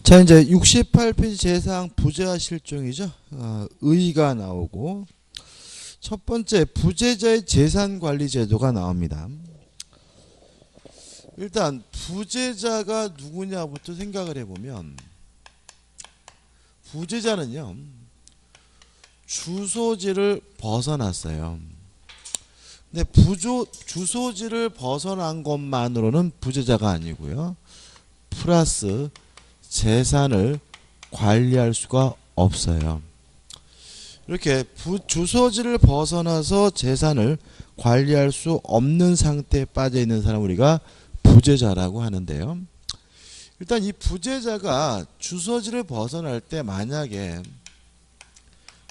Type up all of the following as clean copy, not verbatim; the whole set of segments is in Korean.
자, 이제 68페이지 재상 부재와 실종이죠. 의의가 나오고 첫 번째 부재자의 재산 관리 제도가 나옵니다. 일단 부재자가 누구냐부터 생각을 해보면 부재자는요, 주소지를 벗어났어요. 근데 주소지를 벗어난 것만으로는 부재자가 아니고요, 플러스 재산을 관리할 수가 없어요. 이렇게 주소지를 벗어나서 재산을 관리할 수 없는 상태에 빠져 있는 사람을 우리가 부재자라고 하는데요. 일단 이 부재자가 주소지를 벗어날 때 만약에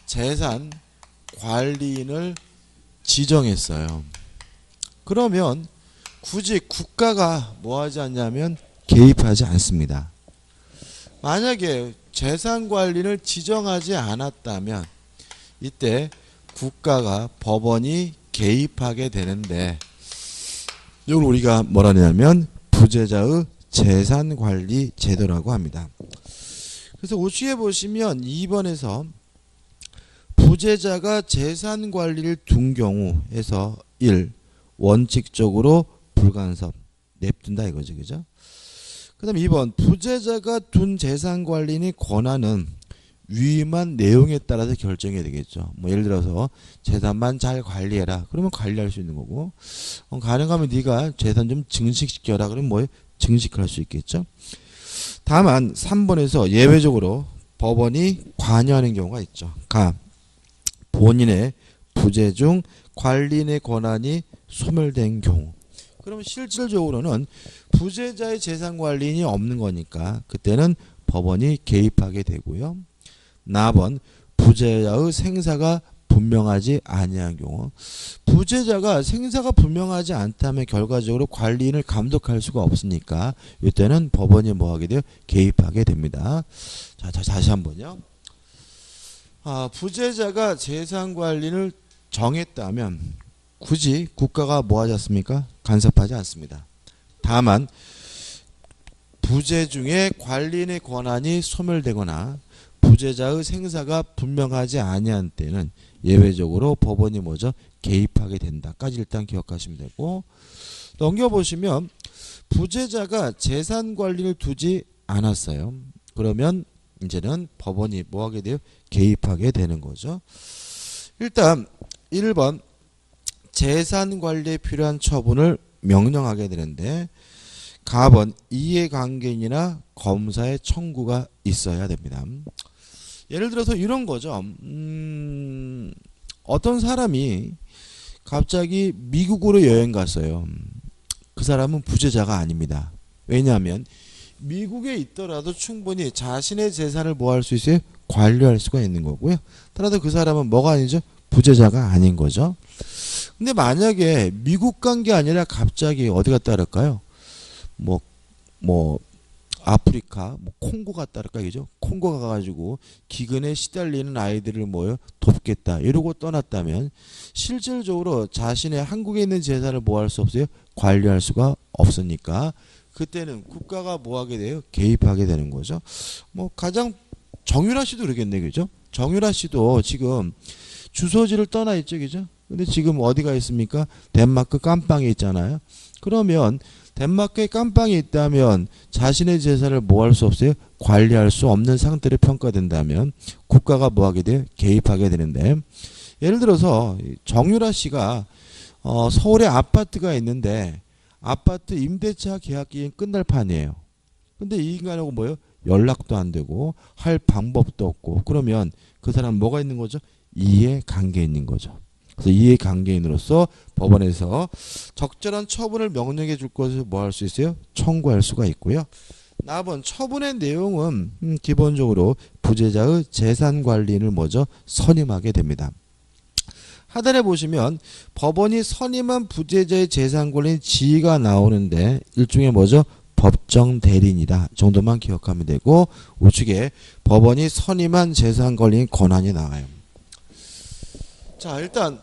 재산 관리인을 지정했어요. 그러면 굳이 국가가 뭐 하지 않냐면 개입하지 않습니다. 만약에 재산 관리를 지정하지 않았다면 이때 국가가 법원이 개입하게 되는데 이걸 우리가 뭐라 하냐면 부재자의 재산 관리 제도라고 합니다. 그래서 우측에 보시면 2번에서 부재자가 재산 관리를 둔 경우에서 1. 원칙적으로 불간섭 냅둔다 이거죠. 그죠? 그 다음 2번 부재자가 둔 재산 관리인의 권한은 위임한 내용에 따라서 결정이 되겠죠. 뭐 예를 들어서 재산만 잘 관리해라. 그러면 관리할 수 있는 거고, 가능하면 네가 재산 좀 증식시켜라. 그러면 뭐 증식할 수 있겠죠. 다만 3번에서 예외적으로 법원이 관여하는 경우가 있죠. 본인의 부재 중 관리인의 권한이 소멸된 경우. 그러면 실질적으로는 부재자의 재산 관리인이 없는 거니까 그때는 법원이 개입하게 되고요. 나번 부재자의 생사가 분명하지 아니한 경우, 부재자가 생사가 분명하지 않다면 결과적으로 관리인을 감독할 수가 없으니까 이때는 법원이 뭐 하게 돼요? 개입하게 됩니다. 자, 다시 한번요. 부재자가 재산 관리를 정했다면 굳이 국가가 뭐 하지 않습니까? 간섭하지 않습니다. 다만 부재 중에 관리인의 권한이 소멸되거나 부재자의 생사가 분명하지 아니한 때는 예외적으로 법원이 뭐죠? 개입하게 된다까지 일단 기억하시면 되고, 넘겨보시면 부재자가 재산 관리를 두지 않았어요. 그러면 이제는 법원이 뭐 하게 돼요? 개입하게 되는 거죠. 일단 1번 재산 관리에 필요한 처분을 명령하게 되는데 가번 이해관계인이나 검사의 청구가 있어야 됩니다. 예를 들어서 이런 거죠. 어떤 사람이 갑자기 미국으로 여행 갔어요. 그 사람은 부재자가 아닙니다. 왜냐하면 미국에 있더라도 충분히 자신의 재산을 뭐 할 수 있어요? 관리할 수가 있는 거고요. 따라서 그 사람은 뭐가 아니죠? 부재자가 아닌 거죠. 근데 만약에 미국 간 게 아니라 갑자기 어디 갔다 그럴까요? 아프리카, 콩고 갔다 그럴까, 그죠? 콩고 가가지고 기근에 시달리는 아이들을 뭐요? 돕겠다. 이러고 떠났다면 실질적으로 자신의 한국에 있는 재산을 뭐 할 수 없어요? 관리할 수가 없으니까 그때는 국가가 뭐 하게 돼요? 개입하게 되는 거죠. 가장 정유라 씨도 그러겠네, 그죠? 정유라 씨도 지금 주소지를 떠나 있죠, 그죠? 근데 지금 어디가 있습니까? 덴마크 깜빵에 있잖아요. 그러면 덴마크에 깜빵이 있다면 자신의 재산을 뭐 할 수 없어요? 관리할 수 없는 상태로 평가된다면 국가가 뭐 하게 돼요? 개입하게 되는데, 예를 들어서 정유라 씨가 서울에 아파트가 있는데 아파트 임대차 계약 기간 끝날 판이에요. 근데 이 인간하고 뭐예요? 연락도 안 되고 할 방법도 없고, 그러면 그 사람 뭐가 있는 거죠? 이해관계에 있는 거죠. 그래서 이해관계인으로서 법원에서 적절한 처분을 명령해 줄 것을 뭐 할 수 있어요? 청구할 수가 있고요. 나번 처분의 내용은 기본적으로 부재자의 재산 관리인을 뭐죠? 선임하게 됩니다. 하단에 보시면 법원이 선임한 부재자의 재산 관리인 지위가 나오는데 일종의 뭐죠? 법정 대리인이다 정도만 기억하면 되고, 우측에 법원이 선임한 재산 관리인 권한이 나와요. 자, 일단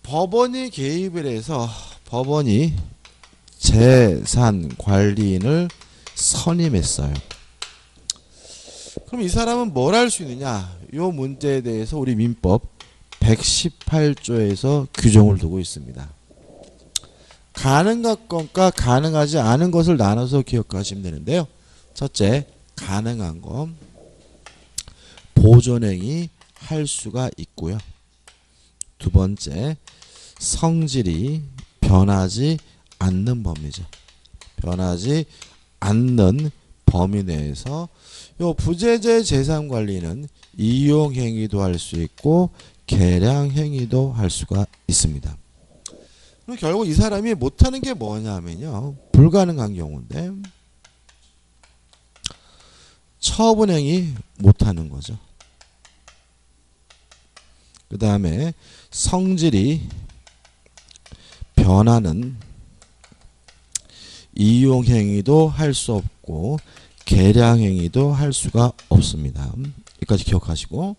법원이 개입을 해서 법원이 재산 관리인을 선임했어요. 그럼 이 사람은 뭘 할 수 있느냐? 요 문제에 대해서 우리 민법 118조에서 규정을 두고 있습니다. 가능한 것과 가능하지 않은 것을 나눠서 기억하시면 되는데요. 첫째, 가능한 거. 보존행위 할 수가 있고요. 두 번째, 성질이 변하지 않는 범위죠. 변하지 않는 범위 내에서 요 부재재 재산 관리는 이용 행위도 할 수 있고 계량 행위도 할 수가 있습니다. 그럼 결국 이 사람이 못하는 게 뭐냐면요. 불가능한 경우인데 처분행위 못하는 거죠. 그 다음에 성질이 변하는 이용행위도 할 수 없고 계량행위도 할 수가 없습니다. 여기까지 기억하시고,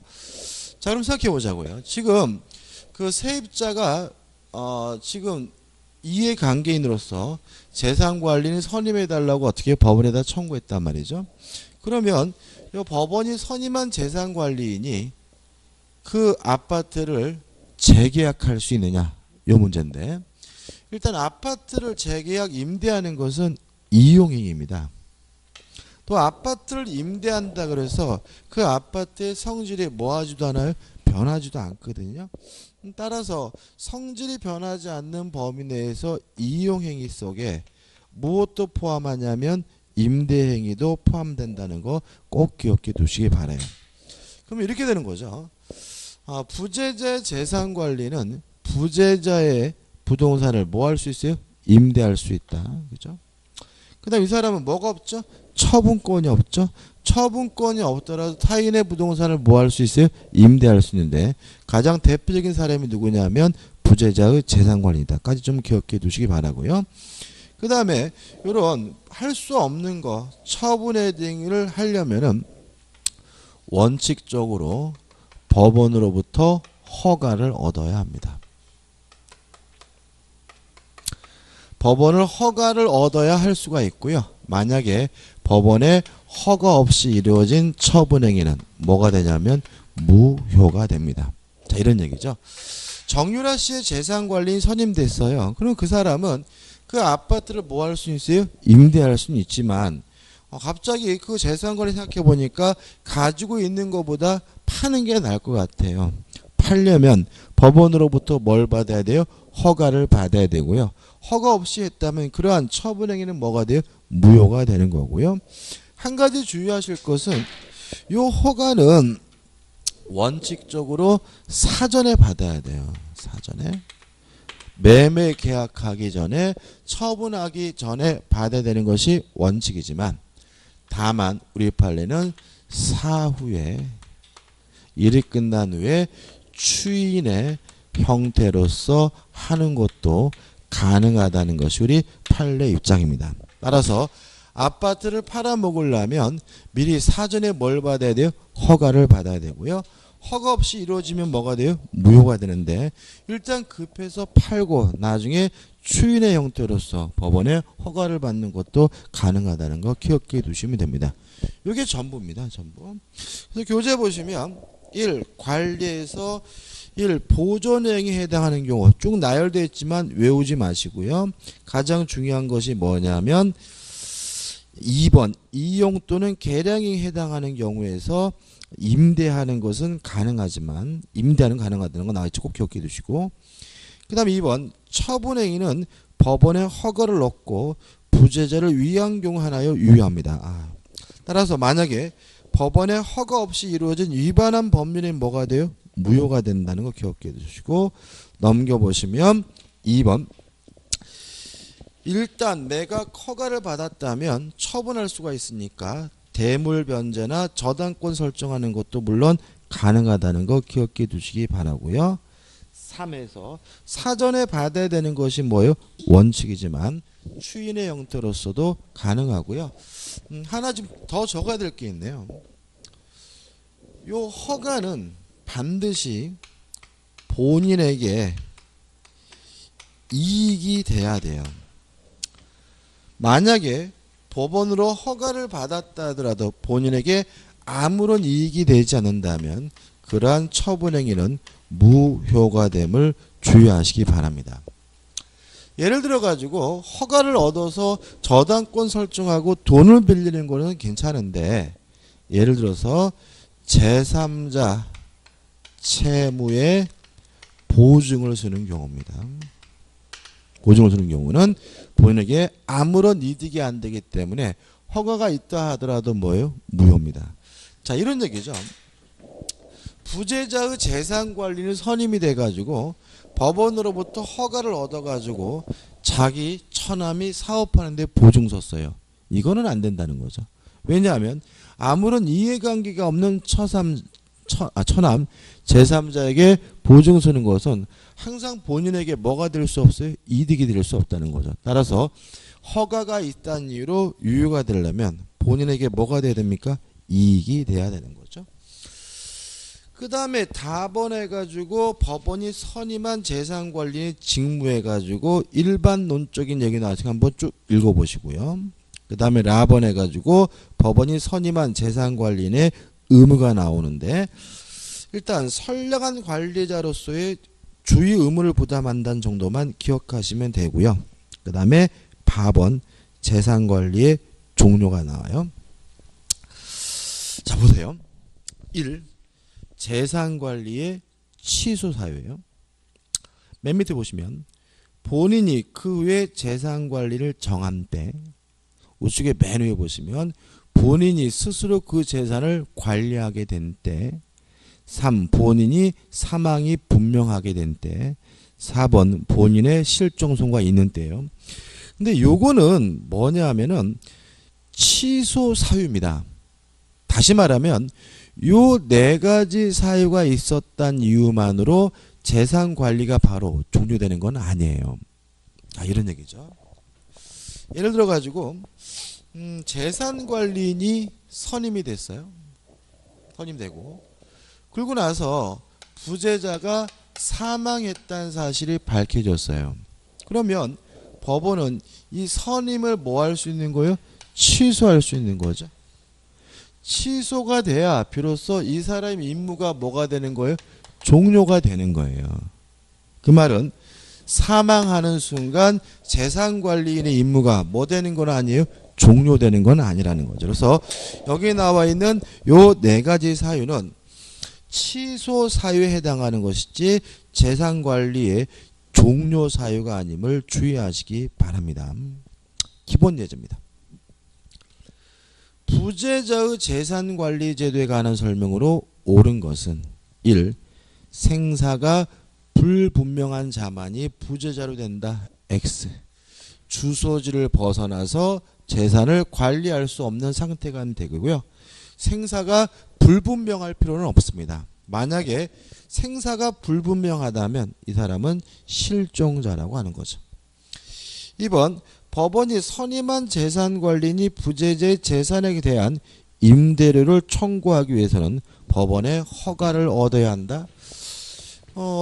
자 그럼 생각해 보자고요. 지금 그 세입자가 지금 이해관계인으로서 재산관리는 선임해 달라고 어떻게 법원에다 청구했단 말이죠. 그러면 이 법원이 선임한 재산관리인이 그 아파트를 재계약할 수 있느냐, 요 문제인데, 일단 아파트를 재계약 임대하는 것은 이용행위입니다. 또 아파트를 임대한다 그래서 그 아파트의 성질이 뭐하지도 않아요? 변하지도 않거든요. 따라서 성질이 변하지 않는 범위 내에서 이용행위 속에 무엇도 포함하냐면 임대행위도 포함된다는 거 꼭 기억해 두시기 바라요. 그럼 이렇게 되는 거죠. 부재자 재산관리는 부재자의 부동산을 뭐 할 수 있어요? 임대할 수 있다. 그죠? 그 다음 이 사람은 뭐가 없죠? 처분권이 없죠. 처분권이 없더라도 타인의 부동산을 뭐 할 수 있어요? 임대할 수 있는데 가장 대표적인 사람이 누구냐면 부재자의 재산관리다까지 좀 기억해 두시기 바라고요. 그 다음에 이런 할 수 없는 거 처분의 등을 하려면은 원칙적으로 법원으로부터 허가를 얻어야 합니다. 법원을 허가를 얻어야 할 수가 있고요. 만약에 법원의 허가 없이 이루어진 처분행위는 뭐가 되냐면 무효가 됩니다. 자, 이런 얘기죠. 정유라 씨의 재산관리인 선임됐어요. 그럼 그 사람은 그 아파트를 뭐 할 수 있어요? 임대할 수는 있지만 갑자기 그 재산관리 생각해 보니까 가지고 있는 것보다 파는 게 나을 것 같아요. 팔려면 법원으로부터 뭘 받아야 돼요? 허가를 받아야 되고요. 허가 없이 했다면 그러한 처분행위는 뭐가 돼요? 무효가 되는 거고요. 한 가지 주의하실 것은 이 허가는 원칙적으로 사전에 받아야 돼요. 사전에. 매매 계약하기 전에 처분하기 전에 받아야 되는 것이 원칙이지만 다만 우리 판례는 사후에 일이 끝난 후에 추인의 형태로서 하는 것도 가능하다는 것이 우리 판례 입장입니다. 따라서 아파트를 팔아먹으려면 미리 사전에 뭘 받아야 돼요? 허가를 받아야 되고요. 허가 없이 이루어지면 뭐가 돼요? 무효가 되는데 일단 급해서 팔고 나중에 추인의 형태로서 법원의 허가를 받는 것도 가능하다는 거 기억해 두시면 됩니다. 이게 전부입니다. 전부. 그래서 교재 보시면 1. 관리에서 1. 보존행위에 해당하는 경우 쭉 나열되어 있지만 외우지 마시고요. 가장 중요한 것이 뭐냐면 2번 이용 또는 계량행위에 해당하는 경우에서 임대하는 것은 가능하지만 임대하는 가능하다는 거 나와있죠. 꼭 기억해 두시고 그 다음 2번 처분행위는 법원의 허가를 얻고 부재자를 위한 경우 하나요 유효합니다. 따라서 만약에 법원의 허가 없이 이루어진 위반한 법률은 뭐가 돼요? 무효가 된다는 거 기억해 두시고 넘겨보시면 2번 일단 내가 허가를 받았다면 처분할 수가 있으니까 대물 변제나 저당권 설정하는 것도 물론 가능하다는 거 기억해 두시기 바라고요. 3에서 사전에 받아야 되는 것이 뭐예요? 원칙이지만 추인의 형태로서도 가능하고요. 하나 좀 더 적어야 될 게 있네요. 요 허가는 반드시 본인에게 이익이 돼야 돼요. 만약에 법원으로 허가를 받았다 하더라도 본인에게 아무런 이익이 되지 않는다면 그러한 처분행위는 무효과됨을 주의하시기 바랍니다. 예를 들어 가지고 허가를 얻어서 저당권 설정하고 돈을 빌리는 거는 괜찮은데, 예를 들어서 제3자 채무에 보증을 쓰는 경우입니다. 보증을 쓰는 경우는 본인에게 아무런 이득이 안 되기 때문에 허가가 있다 하더라도 뭐예요? 무효입니다. 자, 이런 얘기죠. 부재자의 재산 관리는 선임이 돼가지고 법원으로부터 허가를 얻어가지고 자기 처남이 사업하는데 보증서 써요. 이거는 안 된다는 거죠. 왜냐하면 아무런 이해관계가 없는 처남 제3자에게 보증 서는 것은 항상 본인에게 뭐가 될 수 없어요? 이득이 될 수 없다는 거죠. 따라서 허가가 있다는 이유로 유효가 되려면 본인에게 뭐가 돼야 됩니까? 이익이 돼야 되는 거죠. 그 다음에 답원해가지고 법원이 선임한 재산관리인 직무해가지고 일반론적인 얘기 나왔으니까 한번 쭉 읽어보시고요. 그 다음에 라번해가지고 법원이 선임한 재산관리인의 의무가 나오는데, 일단 선량한 관리자로서의 주의 의무를 부담한다는 정도만 기억하시면 되고요. 그 다음에 밥원 재산관리의 종료가 나와요. 자, 보세요. 1. 재산관리의 취소 사유예요. 맨 밑에 보시면 본인이 그 외 재산관리를 정한 때, 우측에 맨 위에 보시면 본인이 스스로 그 재산을 관리하게 된 때, 3. 본인이 사망이 분명하게 된 때, 4번 본인의 실종손과 있는 때예요. 근데 요거는 뭐냐 하면은 취소 사유입니다. 다시 말하면 요 네 가지 사유가 있었단 이유만으로 재산 관리가 바로 종료되는 건 아니에요. 이런 얘기죠. 예를 들어 가지고 재산 관리인이 선임이 됐어요. 선임되고 그러고 나서 부재자가 사망했다는 사실이 밝혀졌어요. 그러면 법원은 이 선임을 뭐 할 수 있는 거예요? 취소할 수 있는 거죠. 취소가 돼야 비로소 이 사람의 임무가 뭐가 되는 거예요? 종료가 되는 거예요. 그 말은 사망하는 순간 재산관리인의 임무가 뭐 되는 건 아니에요? 종료되는 건 아니라는 거죠. 그래서 여기 나와 있는 요 네 가지 사유는 취소 사유에 해당하는 것이지 재산관리의 종료 사유가 아님을 주의하시기 바랍니다. 기본 예제입니다. 부재자의 재산관리제도에 관한 설명으로 옳은 것은 1. 생사가 불분명한 자만이 부재자로 된다. X. 주소지를 벗어나서 재산을 관리할 수 없는 상태가 되고요. 생사가 불분명할 필요는 없습니다. 만약에 생사가 불분명하다면 이 사람은 실종자라고 하는 거죠. 2번 법원이 선임한 재산관리인이 부재자의 재산에 대한 임대료를 청구하기 위해서는 법원의 허가를 얻어야 한다.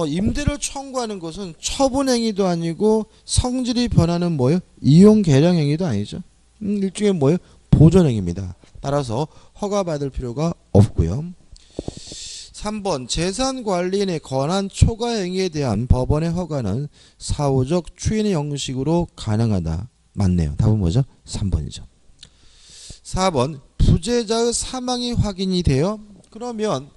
임대료를 청구하는 것은 처분행위도 아니고 성질이 변하는 뭐예요? 이용계량행위도 아니죠. 일종의 뭐예요? 보존행위입니다. 따라서 허가받을 필요가 없고요. 3번 재산관리인의 권한 초과행위에 대한 법원의 허가는 사후적 추인의 형식으로 가능하다. 맞네요. 답은 뭐죠? 3번이죠. 4번 부재자의 사망이 확인이 돼요. 그러면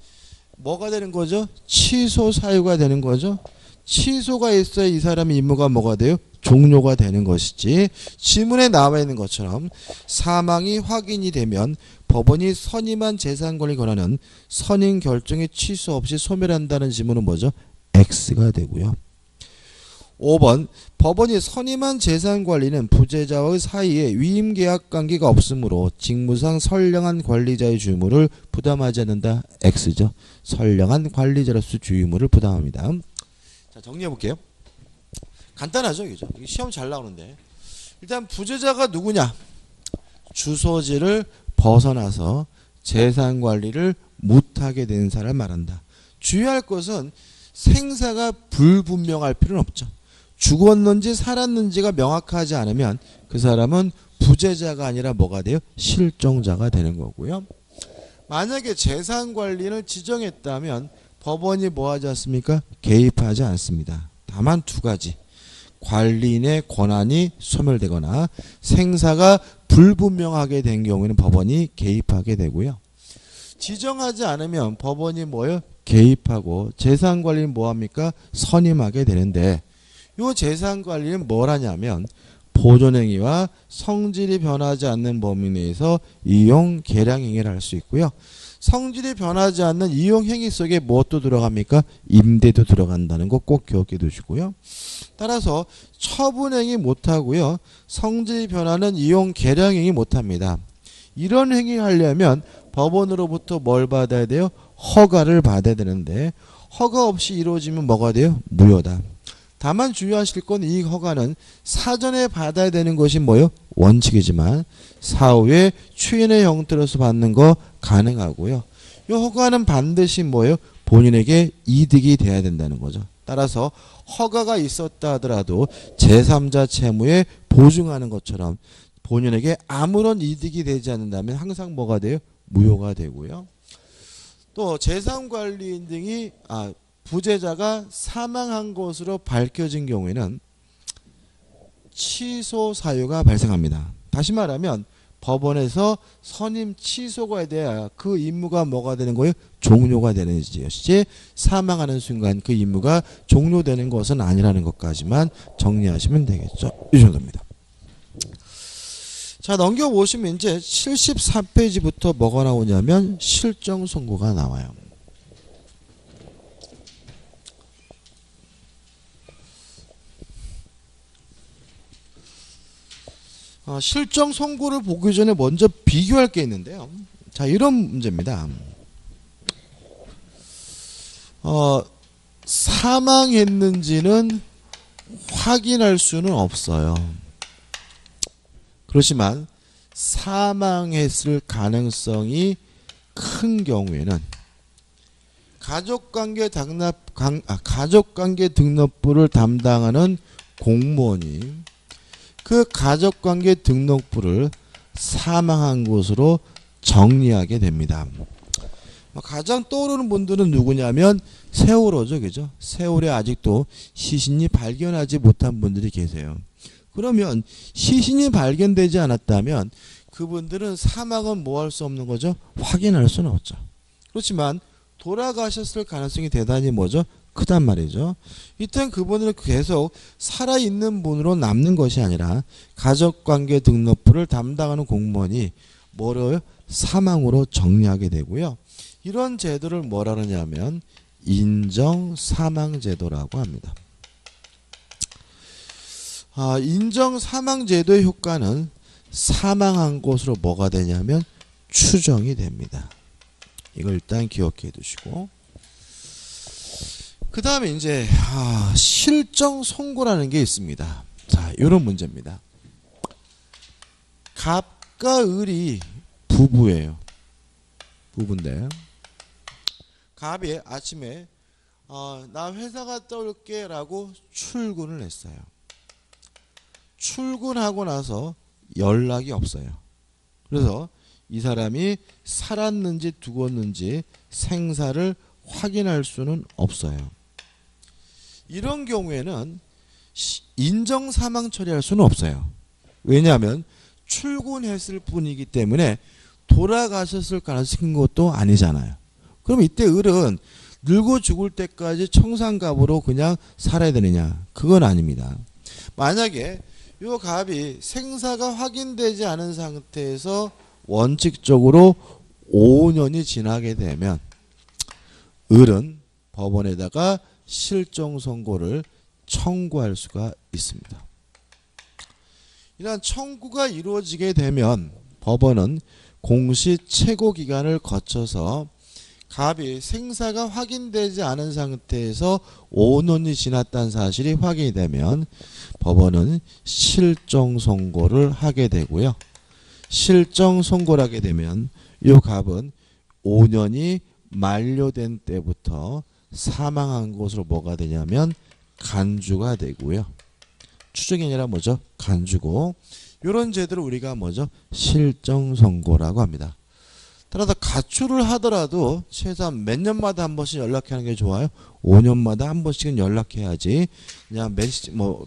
뭐가 되는 거죠? 취소 사유가 되는 거죠. 취소가 있어야 이 사람의 임무가 뭐가 돼요? 종료가 되는 것이지, 지문에 나와 있는 것처럼 사망이 확인이 되면 법원이 선임한 재산관리 권한은 선임 결정의 취소 없이 소멸한다는 지문은 뭐죠? X가 되고요. 5번 법원이 선임한 재산관리는 부재자와의 사이에 위임계약 관계가 없으므로 직무상 선량한 관리자의 주의무를 부담하지 않는다. X죠. 선량한 관리자로서 주의무를 부담합니다. 자, 정리해 볼게요. 간단하죠, 그죠? 시험 잘 나오는데 일단 부재자가 누구냐? 주소지를 벗어나서 재산관리를 못하게 된 사람을 말한다. 주의할 것은 생사가 불분명할 필요는 없죠. 죽었는지 살았는지가 명확하지 않으면 그 사람은 부재자가 아니라 뭐가 돼요? 실종자가 되는 거고요. 만약에 재산 관리인을 지정했다면 법원이 뭐 하지 않습니까? 개입하지 않습니다. 다만 두 가지. 관리인의 권한이 소멸되거나 생사가 불분명하게 된 경우에는 법원이 개입하게 되고요. 지정하지 않으면 법원이 뭐예요? 개입하고 재산관리는 뭐합니까? 선임하게 되는데 이 재산관리는 뭘 하냐면 보존행위와 성질이 변하지 않는 범위 내에서 이용 계량행위를 할 수 있고요. 성질이 변하지 않는 이용행위 속에 무엇도 들어갑니까? 임대도 들어간다는 거 꼭 기억해 두시고요. 따라서 처분행위 못하고요. 성질이 변하는 이용 계량행위 못합니다. 이런 행위 하려면 법원으로부터 뭘 받아야 돼요? 허가를 받아야 되는데 허가 없이 이루어지면 뭐가 돼요? 무효다. 다만 주의하실 건 이 허가는 사전에 받아야 되는 것이 뭐예요? 원칙이지만 사후에 추인의 형태로서 받는 거 가능하고요. 이 허가는 반드시 뭐예요? 본인에게 이득이 돼야 된다는 거죠. 따라서 허가가 있었다 하더라도 제3자 채무에 보증하는 것처럼 본인에게 아무런 이득이 되지 않는다면 항상 뭐가 돼요? 무효가 되고요. 또 재산관리인 등이 부재자가 사망한 것으로 밝혀진 경우에는 취소 사유가 발생합니다. 다시 말하면 법원에서 선임 취소가 돼야 그 임무가 뭐가 되는 거예요? 종료가 되는 것이지 사망하는 순간 그 임무가 종료되는 것은 아니라는 것까지만 정리하시면 되겠죠. 이 정도입니다. 자, 넘겨보시면 이제 74페이지부터 뭐가 나오냐면 실정 선고가 나와요. 실정 선고를 보기 전에 먼저 비교할 게 있는데요. 자, 이런 문제입니다. 사망했는지는 확인할 수는 없어요. 그렇지만 사망했을 가능성이 큰 경우에는 가족관계 등록부를 담당하는 공무원이 그 가족관계 등록부를 사망한 것으로 정리하게 됩니다. 가장 떠오르는 분들은 누구냐면 세월호죠, 그죠? 세월에 아직도 시신이 발견하지 못한 분들이 계세요. 그러면 시신이 발견되지 않았다면 그분들은 사망은 뭐 할 수 없는 거죠? 확인할 수는 없죠. 그렇지만 돌아가셨을 가능성이 대단히 뭐죠? 크단 말이죠. 이땐 그분은 계속 살아있는 분으로 남는 것이 아니라 가족관계 등록부를 담당하는 공무원이 뭐를 사망으로 정리하게 되고요. 이런 제도를 뭐라 그러냐면 인정사망제도라고 합니다. 인정사망제도의 효과는 사망한 것으로 뭐가 되냐면 추정이 됩니다. 이걸 일단 기억해 두시고 그 다음에 이제 실정 선고라는 게 있습니다. 자, 이런 문제입니다. 갑과 을이 부부예요. 부부인데 갑이 아침에 나 회사 갔다 올게 라고 출근을 했어요. 출근하고 나서 연락이 없어요. 그래서 이 사람이 살았는지 죽었는지 생사를 확인할 수는 없어요. 이런 경우에는 인정사망 처리할 수는 없어요. 왜냐하면 출근했을 뿐이기 때문에 돌아가셨을 가능성이 큰 것도 아니잖아요. 그럼 이때 을은 늙어 죽을 때까지 청산갑으로 그냥 살아야 되느냐? 그건 아닙니다. 만약에 이 갑이 생사가 확인되지 않은 상태에서 원칙적으로 5년이 지나게 되면 을은 법원에다가 실정 선고를 청구할 수가 있습니다. 이러한 청구가 이루어지게 되면 법원은 공시 최고 기간을 거쳐서 갑이 생사가 확인되지 않은 상태에서 5년이 지났다는 사실이 확인이 되면 법원은 실정 선고를 하게 되고요. 실정 선고를 하게 되면 이 갑은 5년이 만료된 때부터 사망한 것으로 뭐가 되냐면 간주가 되고요. 추정이 아니라 뭐죠? 간주고 이런 제도를 우리가 뭐죠? 실정 선고라고 합니다. 따라서 가출을 하더라도 최소한 몇 년마다 한 번씩 연락하는 게 좋아요. 5년마다 한 번씩은 연락해야지. 그냥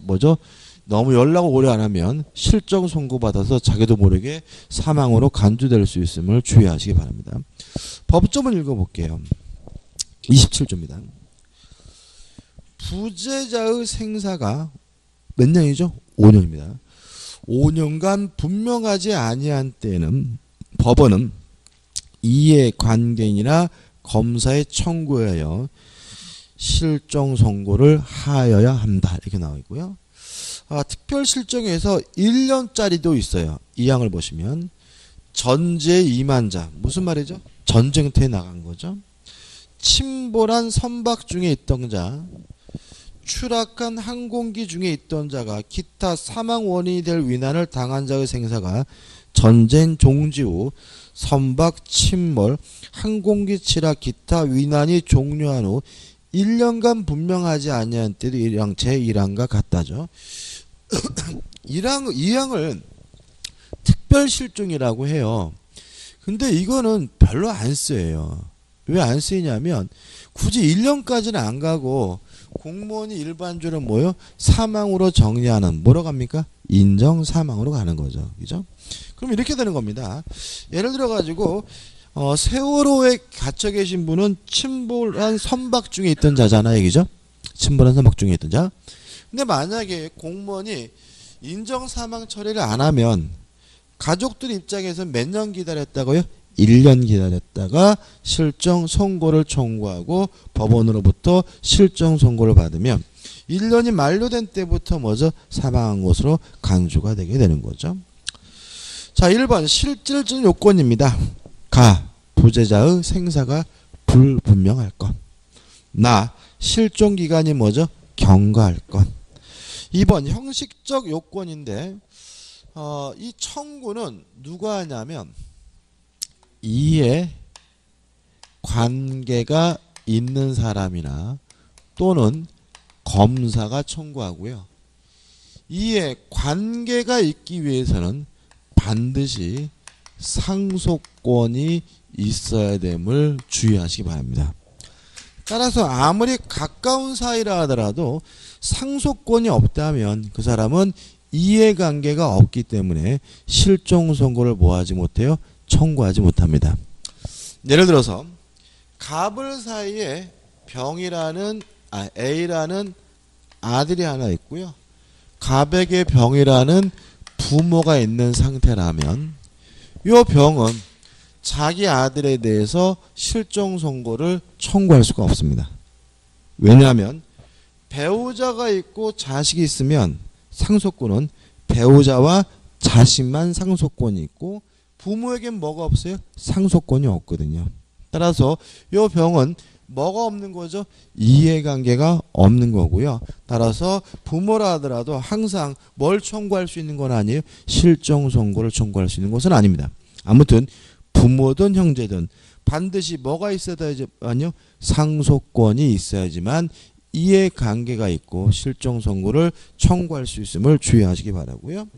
뭐죠? 너무 연락을 오래 안 하면 실종 선고받아서 자기도 모르게 사망으로 간주될 수 있음을 주의하시기 바랍니다. 법조문 읽어볼게요. 27조입니다. 부재자의 생사가 몇 년이죠? 5년입니다. 5년간 분명하지 아니한 때에는 법원은 이해관계인이나 검사에 청구하여 실종 선고를 하여야 한다. 이렇게 나와 있고요. 특별실정에서 1년짜리도 있어요. 이 항을 보시면 전제 이만자, 무슨 말이죠? 전쟁터에 나간 거죠. 침몰한 선박 중에 있던 자, 추락한 항공기 중에 있던 자가 기타 사망 원인이 될 위난을 당한 자의 생사가 전쟁 종지 후 선박 침몰, 항공기 추락, 기타 위난이 종료한 후 1년간 분명하지 아니한 때도 제1항과 같다죠. 이 항을 특별실종이라고 해요. 근데 이거는 별로 안 쓰여요. 왜 안 쓰이냐면 굳이 1년까지는 안 가고 공무원이 일반적으로 뭐요? 사망으로 정리하는 뭐라고 합니까? 인정 사망으로 가는 거죠. 그죠? 그럼 이렇게 되는 겁니다. 예를 들어 가지고 세월호에 갇혀 계신 분은 침몰한 선박 중에 있던 자잖아요. 그죠? 침몰한 선박 중에 있던 자. 근데 만약에 공무원이 인정 사망 처리를 안 하면 가족들 입장에서 몇 년 기다렸다고요? 1년 기다렸다가 실종 선고를 청구하고 법원으로부터 실종 선고를 받으면 1년이 만료된 때부터 뭐죠? 사망한 것으로 간주가 되게 되는 거죠. 자, 1번 실질적 요건입니다. 부재자의 생사가 불분명할 것. 실종 기간이 뭐죠? 경과할 것. 2번 형식적 요건인데 이 청구는 누가 하냐면 이해 관계가 있는 사람이나 또는 검사가 청구하고요. 이해 관계가 있기 위해서는 반드시 상속권이 있어야 됨을 주의하시기 바랍니다. 따라서 아무리 가까운 사이라 하더라도 상속권이 없다면 그 사람은 이해관계가 없기 때문에 실종 선고를 뭐하지 못해요? 청구하지 못합니다. 예를 들어서 갑을 사이에 A라는 아들이 하나 있고요. 갑에게 병이라는 부모가 있는 상태라면 이 병은 자기 아들에 대해서 실종 선고를 청구할 수가 없습니다. 왜냐하면 배우자가 있고 자식이 있으면 상속권은 배우자와 자식만 상속권이 있고 부모에겐 뭐가 없어요? 상속권이 없거든요. 따라서 이 병은 뭐가 없는 거죠? 이해관계가 없는 거고요. 따라서 부모라 하더라도 항상 뭘 청구할 수 있는 건 아니에요? 실종 선고를 청구할 수 있는 것은 아닙니다. 아무튼 부모든 형제든 반드시 뭐가 있어야지 아니요? 상속권이 있어야지만 이해관계가 있고 실종 선고를 청구할 수 있음을 주의하시기 바라고요.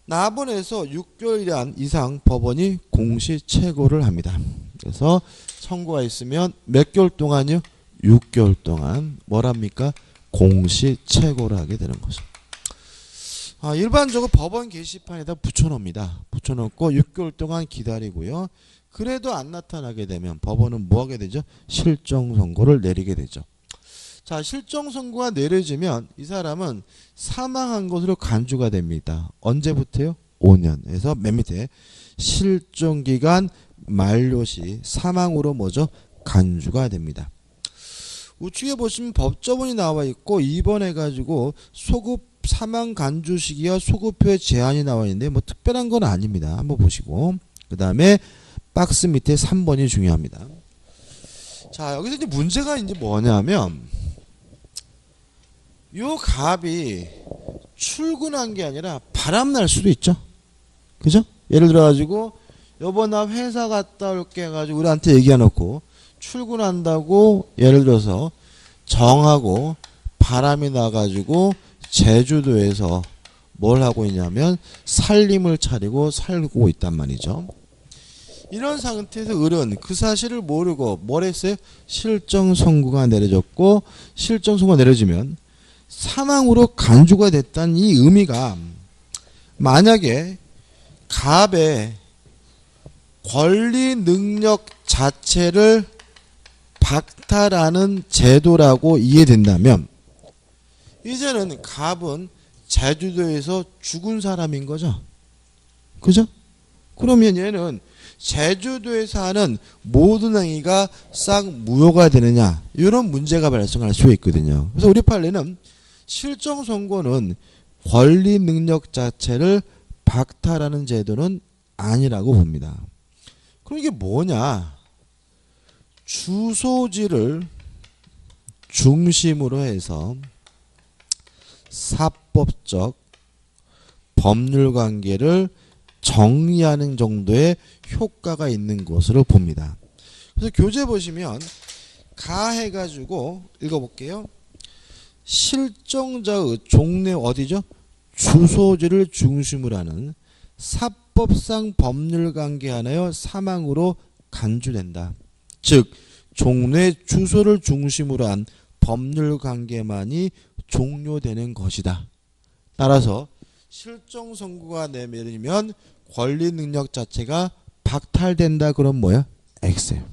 나번에서 6개월 이상 법원이 공시채고를 합니다. 그래서 청구가 있으면 몇 개월 동안요? 6개월 동안 뭐랍니까? 공시채고를 하게 되는 거죠. 일반적으로 법원 게시판에다 붙여놓습니다. 붙여놓고 6개월 동안 기다리고요. 그래도 안 나타나게 되면 법원은 뭐 하게 되죠? 실종 선고를 내리게 되죠. 자, 실종 선고가 내려지면 이 사람은 사망한 것으로 간주가 됩니다. 언제부터요? 5년에서 맨 밑에 실종기간 만료시 사망으로 뭐죠? 간주가 됩니다. 우측에 보시면 법조문이 나와 있고 2번 해가지고 소급 사망 간주 시기와 소급표의 제한이 나와 있는데 뭐 특별한 건 아닙니다. 한번 보시고 그 다음에 박스 밑에 3번이 중요합니다. 자, 여기서 이제 문제가 이제 뭐냐면 요 갑이 출근한 게 아니라 바람날 수도 있죠. 그죠? 예를 들어가지고 여보 나 회사 갔다 올게 해가지고 우리한테 얘기해놓고 출근한다고 예를 들어서 정하고 바람이 나가지고 제주도에서 뭘 하고 있냐면 살림을 차리고 살고 있단 말이죠. 이런 상태에서 을은 그 사실을 모르고 뭘 했어요? 실정 선고가 내려졌고, 실정 선고가 내려지면 사망으로 간주가 됐다는 이 의미가, 만약에 갑의 권리 능력 자체를 박탈하는 제도라고 이해된다면, 이제는 갑은 제주도에서 죽은 사람인 거죠. 그죠? 그러면 얘는 제주도에서 하는 모든 행위가 싹 무효가 되느냐, 이런 문제가 발생할 수 있거든요. 그래서 우리 판례는 실정 선고는 권리 능력 자체를 박탈하는 제도는 아니라고 봅니다. 그럼 이게 뭐냐? 주소지를 중심으로 해서 사법적 법률 관계를 정리하는 정도의 효과가 있는 것으로 봅니다. 그래서 교재 보시면 가 해가지고 읽어볼게요. 실정자의 종래 어디죠? 주소지를 중심으로 하는 사법상 법률 관계 하나여 사망으로 간주된다. 즉 종래 주소를 중심으로 한 법률 관계만이 종료되는 것이다. 따라서 실정 선고가 내려지면 권리 능력 자체가 박탈된다. 그럼 뭐야? X예요.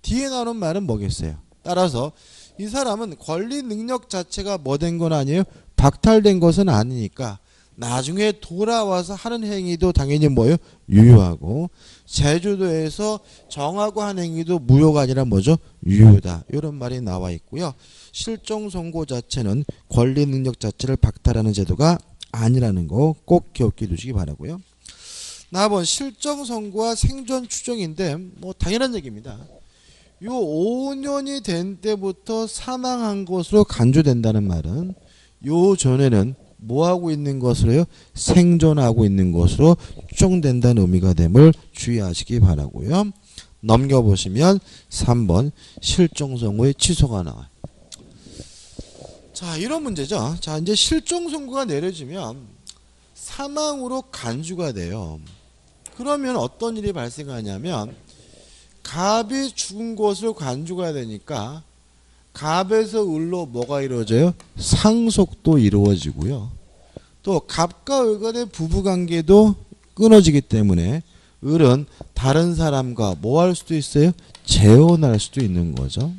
뒤에 나오는 말은 뭐겠어요? 따라서 이 사람은 권리 능력 자체가 뭐 된 건 아니에요? 박탈된 것은 아니니까 나중에 돌아와서 하는 행위도 당연히 뭐예요? 유효하고, 제주도에서 정하고 한 행위도 무효가 아니라 뭐죠? 유효다. 이런 말이 나와 있고요. 실정 선고 자체는 권리 능력 자체를 박탈하는 제도가 아니라는 거 꼭 기억해 두시기 바라고요. 나번 실정 선고와 생존 추정인데 뭐 당연한 얘기입니다. 요 5년이 된 때부터 사망한 것으로 간주된다는 말은 요 전에는 뭐 하고 있는 것으로 해요? 생존하고 있는 것으로 추정된다는 의미가 됨을 주의하시기 바라고요. 넘겨보시면 3번 실정 선고의 취소가 나와요. 자, 이런 문제죠. 자, 이제 실정 선고가 내려지면 사망으로 간주가 돼요. 그러면 어떤 일이 발생하냐면 갑이 죽은 것으로 간주가 되니까 갑에서 을로 뭐가 이루어져요? 상속도 이루어지고요. 또 갑과 을 간의 부부관계도 끊어지기 때문에 을은 다른 사람과 뭐 할 수도 있어요? 재혼할 수도 있는 거죠.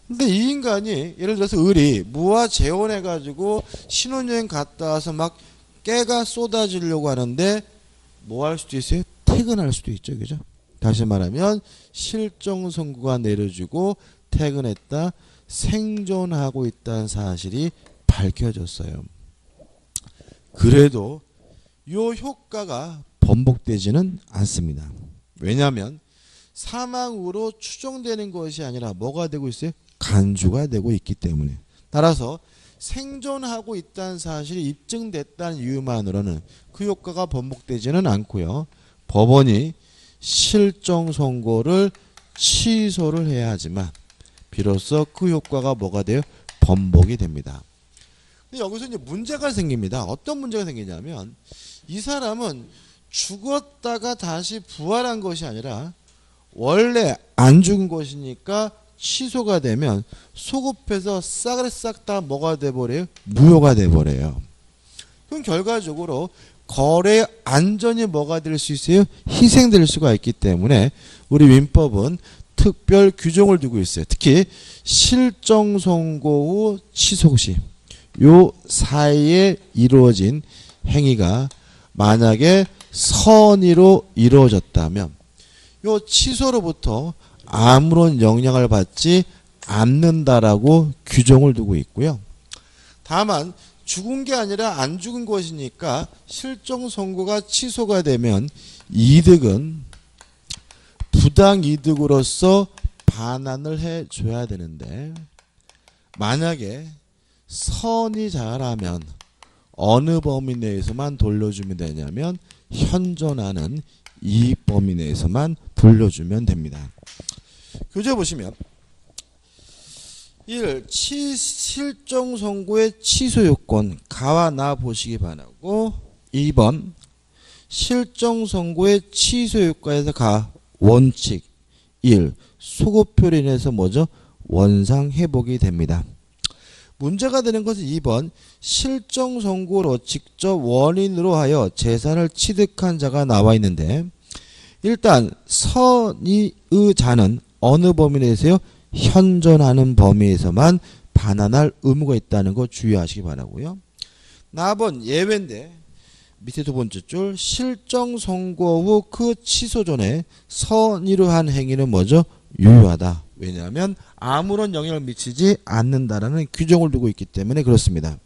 근데 이 인간이 예를 들어서 을이 무와 재혼해가지고 신혼여행 갔다 와서 막 깨가 쏟아지려고 하는데 뭐 할 수도 있어요? 퇴근할 수도 있죠. 그죠? 다시 말하면 실정 선고가 내려지고 퇴근했다, 생존하고 있다는 사실이 밝혀졌어요. 그래도 이 효과가 번복되지는 않습니다. 왜냐하면 사망으로 추정되는 것이 아니라 뭐가 되고 있어요? 간주가 되고 있기 때문에. 따라서 생존하고 있다는 사실이 입증됐다는 이유만으로는 그 효과가 번복되지는 않고요. 법원이 실정 선고를 취소를 해야 하지만 비로소 그 효과가 뭐가 돼요? 번복이 됩니다. 근데 여기서 이제 문제가 생깁니다. 어떤 문제가 생기냐면 이 사람은 죽었다가 다시 부활한 것이 아니라 원래 안 죽은 것이니까 취소가 되면 소급해서 싹 다 뭐가 돼버려요? 무효가 돼버려요. 그럼 결과적으로 거래 안전이 뭐가 될 수 있어요? 희생될 수가 있기 때문에 우리 민법은 특별 규정을 두고 있어요. 특히 실정 선고 후 취소 시 요 사이에 이루어진 행위가 만약에 선의로 이루어졌다면 요 취소로부터 아무런 영향을 받지 않는다라고 규정을 두고 있고요. 다만 죽은 게 아니라 안 죽은 것이니까 실정 선고가 취소가 되면 이득은 부당 이득으로서 반환을 해줘야 되는데 만약에 선이 잘하면 어느 범위 내에서만 돌려주면 되냐면 현존하는 이 범위 내에서만 돌려주면 됩니다. 교재 보시면 1. 실정 선고의 취소 요건 가와 나 보시기 바라고 2번 실정 선고의 취소 효과에서 가. 원칙 1. 소급표로 인해서 뭐죠? 원상 회복이 됩니다. 문제가 되는 것은 2번 실정 선고로 직접 원인으로 하여 재산을 취득한 자가 나와 있는데 일단 선의의 자는 어느 범위 내에서요? 현존하는 범위에서만 반환할 의무가 있다는 거 주의하시기 바라고요. 나번 예외인데 밑에 두 번째 줄 실정 선고 후 그 취소 전에 선의로 한 행위는 뭐죠? 유효하다. 왜냐하면 아무런 영향을 미치지 않는다라는 규정을 두고 있기 때문에 그렇습니다.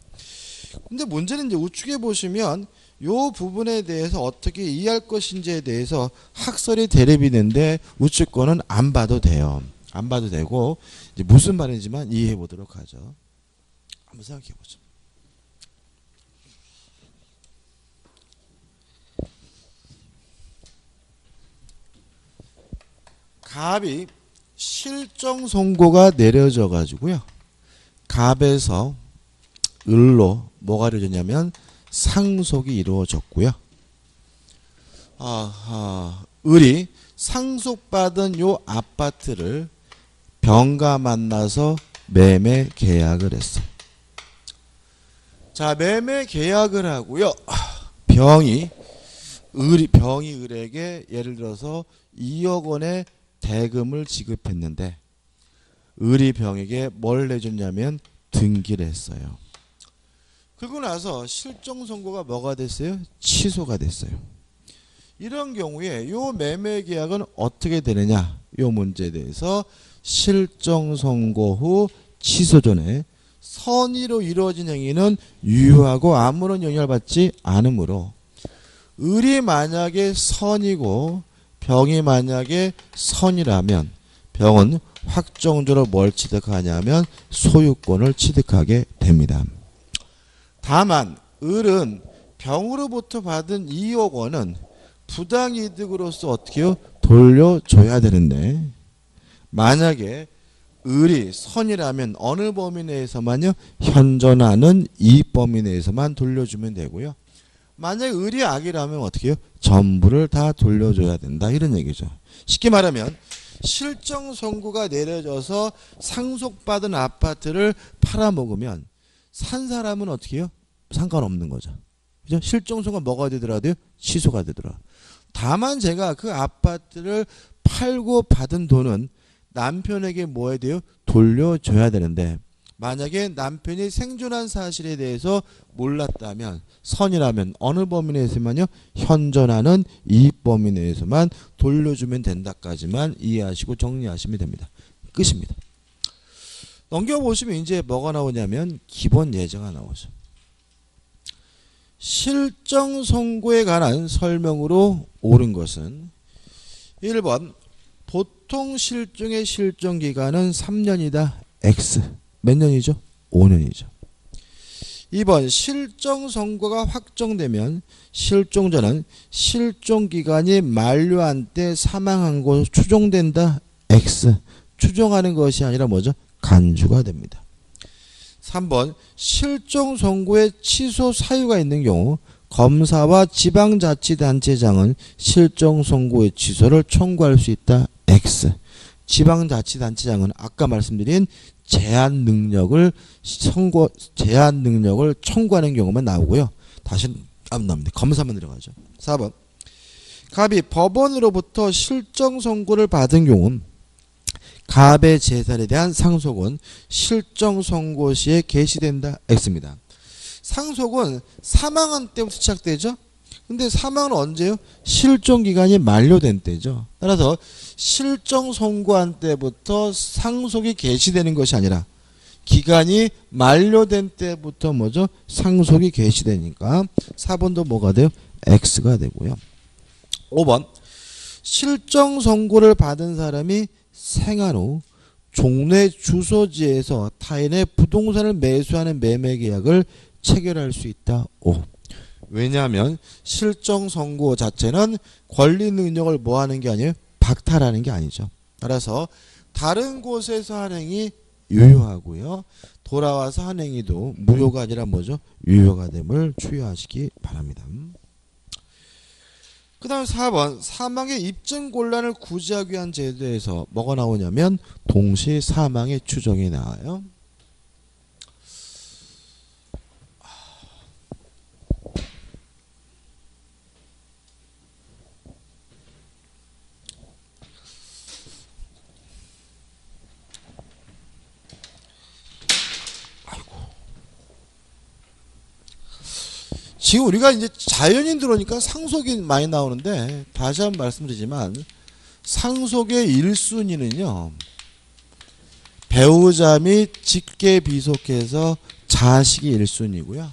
근데 문제는 이제 우측에 보시면 요 부분에 대해서 어떻게 이해할 것인지에 대해서 학설이 대립이 있는데 우측 거는 안 봐도 돼요. 안 봐도 되고 이제 무슨 말인지만 이해해 보도록 하죠. 한번 생각해 보죠. 갑이 실정 선고가 내려져 가지고요. 갑에서 을로 뭐가 이루어졌냐면 상속이 이루어졌고요. 을이 상속받은 요 아파트를 병과 만나서 매매 계약을 했어. 자, 매매 계약을 하고요. 병이 을에게 예를 들어서 2억 원의 대금을 지급했는데 을이 병에게 뭘 내줬냐면 등기를 했어요. 그러고 나서 실정 선고가 뭐가 됐어요? 취소가 됐어요. 이런 경우에 요 매매 계약은 어떻게 되느냐? 요 문제에 대해서 실정 선고 후 취소 전에 선의로 이루어진 행위는 유효하고 아무런 영향을 받지 않으므로 을이 만약에 선이고 병이 만약에 선이라면 병은 확정적으로 뭘 취득하냐면 소유권을 취득하게 됩니다. 다만 을은 병으로부터 받은 2억 원은 부당이득으로서 어떻게 해요? 돌려줘야 되는데 만약에 을이 선이라면 어느 범위 내에서만요? 현존하는 이 범위 내에서만 돌려주면 되고요. 만약에 을이 악이라면 어떻게 해요? 전부를 다 돌려줘야 된다. 이런 얘기죠. 쉽게 말하면 실정 선고가 내려져서 상속받은 아파트를 팔아먹으면 산 사람은 어떻게 해요? 상관없는 거죠. 그죠? 실정 선고가 뭐가 되더라도요? 취소가 되더라. 다만 제가 그 아파트를 팔고 받은 돈은 남편에게 뭐 해야 돼요? 돌려줘야 되는데 만약에 남편이 생존한 사실에 대해서 몰랐다면 선이라면 어느 범위 내에서만요? 현존하는 이 범위 내에서만 돌려주면 된다까지만 이해하시고 정리하시면 됩니다. 끝입니다. 넘겨보시면 이제 뭐가 나오냐면 기본 예제가 나오죠. 실정 선고에 관한 설명으로 옳은 것은 1번 보통 실종의 실종 기간은 3년이다. X. 몇 년이죠? 5년이죠. 2번 실정 선고가 확정되면 실종자는 실종 기간이 만료한 때 사망한 것으로 추정된다. X. 추정하는 것이 아니라 뭐죠? 간주가 됩니다. 3번 실정 선고에 취소 사유가 있는 경우 검사와 지방자치단체장은 실정 선고의 취소를 청구할 수 있다. X. 지방자치단체장은 아까 말씀드린 제한 능력을 청구하는 경우만 나오고요. 다시 안 나옵니다. 검사만 들어가죠. 4번 갑이 법원으로부터 실정 선고를 받은 경우 갑의 재산에 대한 상속은 실정 선고 시에 개시된다. X입니다. 상속은 사망한 때부터 시작되죠. 근데 사망은 언제요? 실종 기간이 만료된 때죠. 따라서 실정 선고한 때부터 상속이 개시되는 것이 아니라 기간이 만료된 때부터 뭐죠? 상속이 개시되니까 4번도 뭐가 돼요? X가 되고요. 5번 실정 선고를 받은 사람이 생한 후 종래 주소지에서 타인의 부동산을 매수하는 매매 계약을 체결할 수 있다. 5. 왜냐하면 실정 선고 자체는 권리 능력을 뭐하는 게 아니에요? 박탈하는 게 아니죠. 따라서 다른 곳에서 한 행위 유효하고요. 돌아와서 한 행위도 무효가 아니라 뭐죠? 유효가 됨을 추이하시기 바랍니다. 그 다음에 4번 사망의 입증 곤란을 구제하기 위한 제도에서 뭐가 나오냐면 동시 사망의 추정이 나와요. 지금 우리가 이제 자연인 들어오니까 상속이 많이 나오는데 다시 한번 말씀드리지만 상속의 1순위는요. 배우자 및 직계 비속해서 자식이 1순위고요.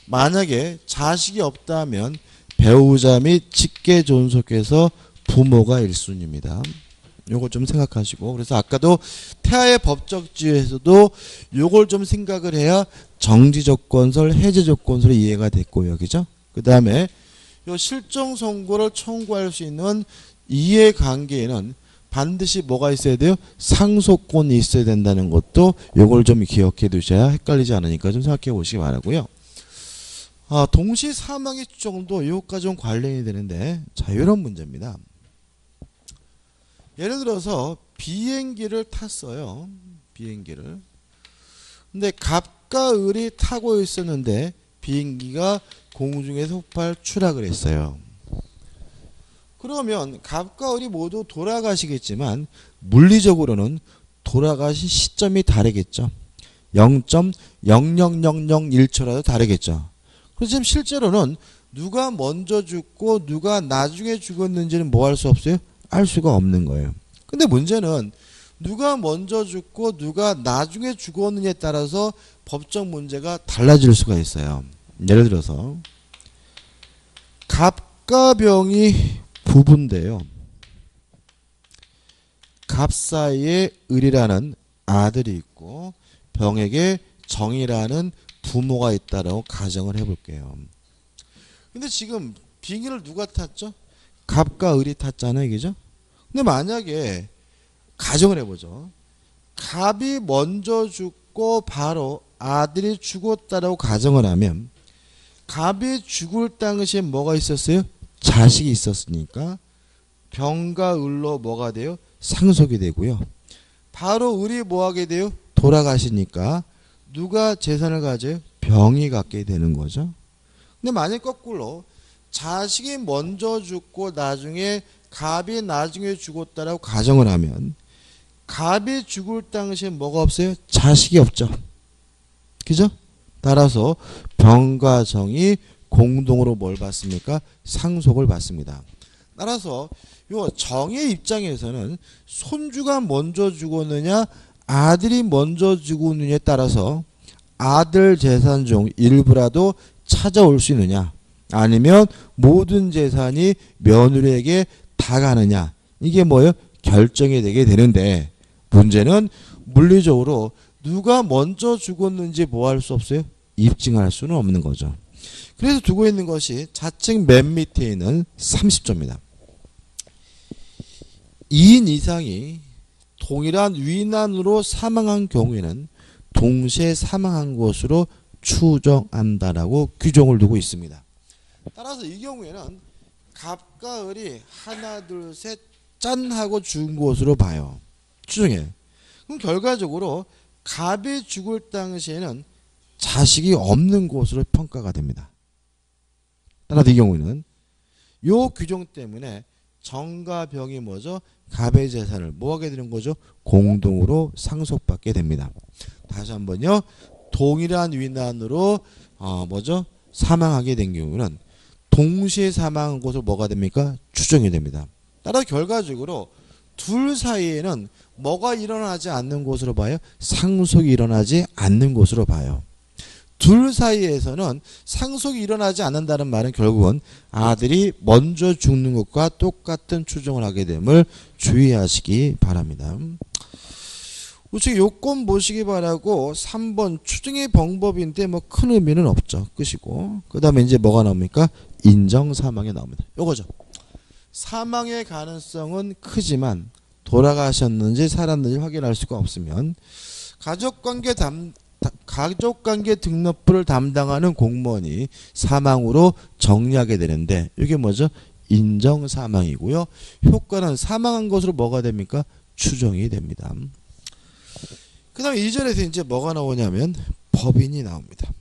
만약에 자식이 없다면 배우자 및 직계 존속해서 부모가 1순위입니다. 요거 좀 생각하시고 그래서 아까도 태아의 법적 지위에서도 요걸 좀 생각을 해야 정지조건설, 해제조건설이 이해가 됐고요. 그죠? 그 다음에 요 실종 선고를 청구할 수 있는 이해관계에는 반드시 뭐가 있어야 돼요? 상속권이 있어야 된다는 것도 요걸 좀 기억해 두셔야 헷갈리지 않으니까 좀 생각해 보시기 바라고요. 동시 사망의 추정도 요것과 좀 관련이 되는데 자 이런 문제입니다. 예를 들어서 비행기를 탔어요. 비행기를. 근데 갑과 을이 타고 있었는데 비행기가 공중에서 폭발 추락을 했어요. 그러면 갑과 을이 모두 돌아가시겠지만 물리적으로는 돌아가신 시점이 다르겠죠. 0.00001초라도 다르겠죠. 그래서 지금 실제로는 누가 먼저 죽고 누가 나중에 죽었는지는 뭐 할 수 없어요? 알 수가 없는 거예요. 근데 문제는 누가 먼저 죽고 누가 나중에 죽었느냐에 따라서 법적 문제가 달라질 수가 있어요. 예를 들어서 갑과 병이 부부인데요. 갑 사이에 을이라는 아들이 있고 병에게 정이라는 부모가 있다라고 가정을 해볼게요. 근데 지금 비행기를 누가 탔죠? 갑과 을이 탔잖아요. 그죠? 근데 만약에 가정을 해보죠. 갑이 먼저 죽고 바로 아들이 죽었다라고 가정을 하면 갑이 죽을 당시에 뭐가 있었어요? 자식이 있었으니까 병과 을로 뭐가 돼요? 상속이 되고요. 바로 을이 뭐하게 돼요? 돌아가시니까 누가 재산을 가져요? 병이 갖게 되는 거죠. 근데 만약 거꾸로 자식이 먼저 죽고 나중에 갑이 나중에 죽었다라고 가정을 하면 갑이 죽을 당시에 뭐가 없어요? 자식이 없죠. 그죠? 따라서 병과 정이 공동으로 뭘 받습니까? 상속을 받습니다. 따라서 요 정의 입장에서는 손주가 먼저 죽었느냐 아들이 먼저 죽었느냐에 따라서 아들 재산 중 일부라도 찾아올 수 있느냐 아니면 모든 재산이 며느리에게 다 가느냐 이게 뭐예요? 결정이 되게 되는데 문제는 물리적으로 누가 먼저 죽었는지 뭐 할 수 없어요? 입증할 수는 없는 거죠. 그래서 두고 있는 것이 좌측 맨 밑에 있는 30조입니다. 2인 이상이 동일한 위난으로 사망한 경우에는 동시에 사망한 것으로 추정한다라고 규정을 두고 있습니다. 따라서 이 경우에는 갑과 을이 하나 둘 셋 짠 하고 죽은 것으로 봐요. 추정해. 그럼 결과적으로 갑이 죽을 당시에는 자식이 없는 것으로 평가가 됩니다. 따라서 이 경우에는 요 규정 때문에 정과 병이 뭐죠? 갑의 재산을 뭐 하게 되는 거죠? 공동으로 상속받게 됩니다. 다시 한번요. 동일한 위난으로 뭐죠? 사망하게 된 경우는 동시에 사망한 것으로 뭐가 됩니까? 추정이 됩니다. 따라 결과적으로 둘 사이에는 뭐가 일어나지 않는 것으로 봐요? 상속이 일어나지 않는 것으로 봐요. 둘 사이에서는 상속이 일어나지 않는다는 말은 결국은 아들이 먼저 죽는 것과 똑같은 추정을 하게 됨을 주의하시기 바랍니다. 우측 요건 보시기 바라고 3번 추정의 방법인데 뭐 큰 의미는 없죠. 끝이고 그 다음에 이제 뭐가 나옵니까? 인정 사망이 나옵니다. 요거죠. 사망의 가능성은 크지만 돌아가셨는지 살았는지 확인할 수가 없으면 가족관계 등록부를 담당하는 공무원이 사망으로 정리하게 되는데 이게 뭐죠? 인정 사망이고요. 효과는 사망한 것으로 뭐가 됩니까? 추정이 됩니다. 그 다음에 2절에서 이제 뭐가 나오냐면 법인이 나옵니다.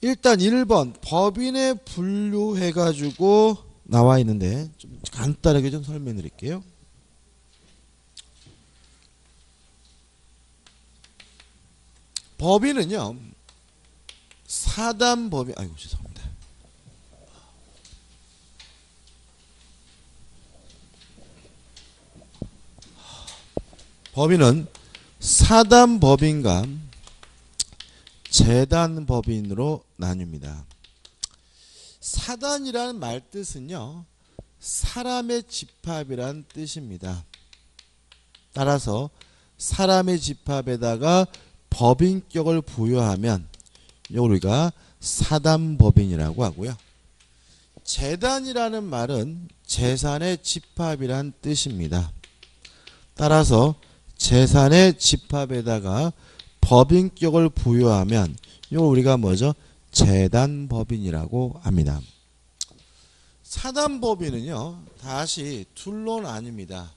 일단 1번 법인에 분류해가지고 나와 있는데 좀 간단하게 좀 설명해 드릴게요. 법인은요, 사단법인, 아이고 죄송합니다. 법인은 사단법인과 재단법인으로 나뉩니다. 사단이라는 말 뜻은요, 사람의 집합이란 뜻입니다. 따라서 사람의 집합에다가 법인격을 부여하면 이걸 우리가 사단법인이라고 하고요. 재단이라는 말은 재산의 집합이란 뜻입니다. 따라서 재산의 집합에다가 법인격을 부여하면 이걸 우리가 뭐죠? 재단법인이라고 합니다. 사단법인은요, 다시 둘로 나뉩니다.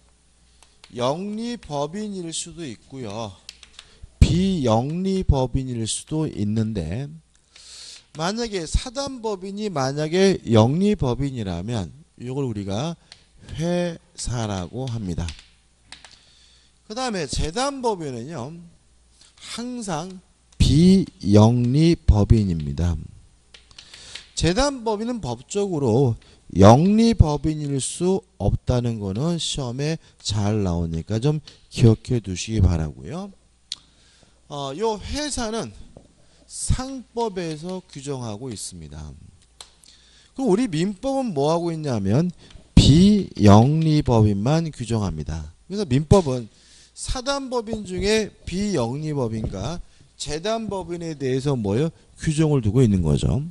영리법인일 수도 있고요, 비영리법인일 수도 있는데, 만약에 사단법인이 만약에 영리법인이라면 이걸 우리가 회사라고 합니다. 그 다음에 재단법인은요, 항상 비영리법인입니다. 재단법인은 법적으로 영리법인일 수 없다는 거는 시험에 잘 나오니까 좀 기억해 두시기 바라고요. 요 회사는 상법에서 규정하고 있습니다. 그럼 우리 민법은 뭐 하고 있냐면 비영리법인만 규정합니다. 그래서 민법은 사단법인 중에 비영리법인과 재단법인에 대해서 뭐요? 규정을 두고 있는 거죠.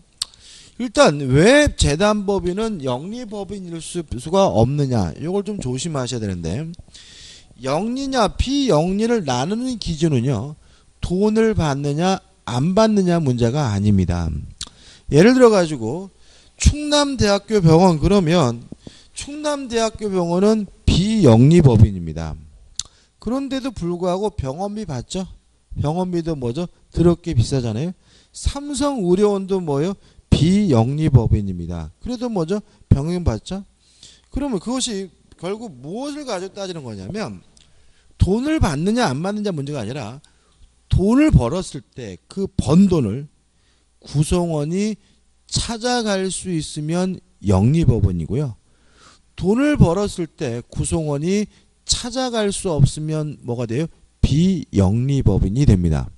일단 왜 재단법인은 영리법인일 수가 없느냐, 이걸 좀 조심하셔야 되는데, 영리냐 비영리를 나누는 기준은요, 돈을 받느냐 안 받느냐 문제가 아닙니다. 예를 들어 가지고 충남대학교 병원, 그러면 충남대학교 병원은 비영리법인입니다. 그런데도 불구하고 병원비 받죠? 병원비도 뭐죠? 더럽게 비싸잖아요. 삼성의료원도 뭐요? 비영리법인입니다. 그래도 뭐죠? 병원 받죠? 그러면 그것이 결국 무엇을 가지고 따지는 거냐면, 돈을 받느냐 안 받느냐 문제가 아니라, 돈을 벌었을 때 그 번 돈을 구성원이 찾아갈 수 있으면 영리법인이고요, 돈을 벌었을 때 구성원이 찾아갈 수 없으면 뭐가 돼요? 비영리법인이 됩니다.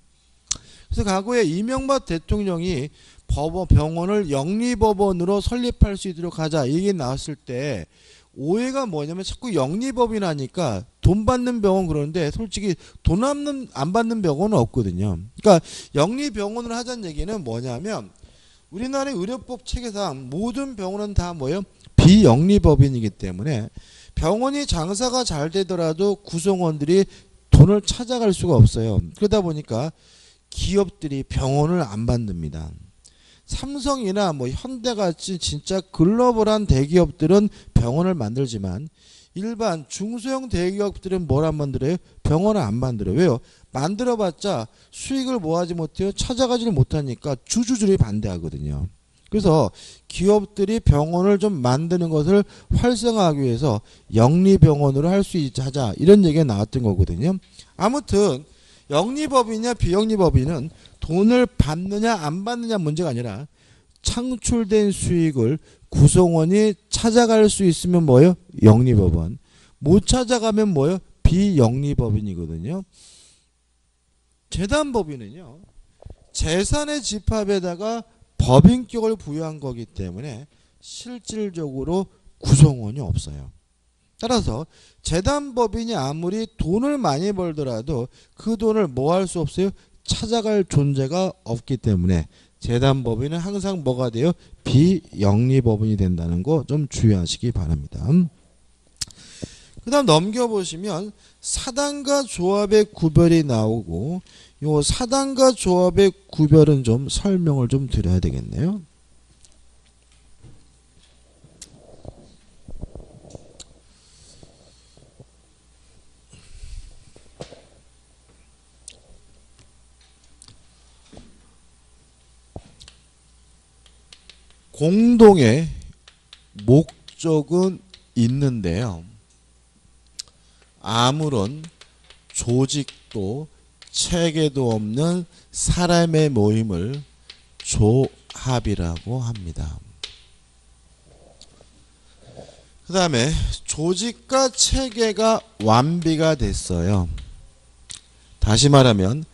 그래서 과거에 이명박 대통령이 병원을 영리법원으로 설립할 수 있도록 하자, 이게 나왔을 때 오해가 뭐냐면, 자꾸 영리법인 하니까 돈 받는 병원, 그러는데 솔직히 돈 안 받는 병원은 없거든요. 그러니까 영리병원을 하자는 얘기는 뭐냐면, 우리나라의 의료법 체계상 모든 병원은 다 뭐예요? 비영리법인이기 때문에 병원이 장사가 잘 되더라도 구성원들이 돈을 찾아갈 수가 없어요. 그러다 보니까 기업들이 병원을 안 만듭니다. 삼성이나 뭐 현대같이 진짜 글로벌한 대기업들은 병원을 만들지만 일반 중소형 대기업들은 뭘 안 만들어요? 병원을 안 만들어요. 왜요? 만들어봤자 수익을 뭐하지 못해요? 찾아가지를 못하니까 주주들이 반대하거든요. 그래서 기업들이 병원을 좀 만드는 것을 활성화하기 위해서 영리병원으로 할 수 있게 하자, 이런 얘기가 나왔던 거거든요. 아무튼 영리법인이냐 비영리법인은 돈을 받느냐 안 받느냐 문제가 아니라, 창출된 수익을 구성원이 찾아갈 수 있으면 뭐예요? 영리법인. 못 찾아가면 뭐예요? 비영리법인이거든요. 재단법인은요, 재산의 집합에다가 법인격을 부여한 거기 때문에 실질적으로 구성원이 없어요. 따라서 재단법인이 아무리 돈을 많이 벌더라도 그 돈을 뭐 할 수 없어요? 찾아갈 존재가 없기 때문에 재단법인은 항상 뭐가 돼요? 비영리법인이 된다는 거 좀 주의하시기 바랍니다. 그 다음 넘겨보시면 사단과 조합의 구별이 나오고, 요 사단과 조합의 구별은 좀 설명을 좀 드려야 되겠네요. 공동의 목적은 있는데요. 아무런 조직도 체계도 없는 사람의 모임을 조합이라고 합니다. 그 다음에 조직과 체계가 완비가 됐어요. 다시 말하면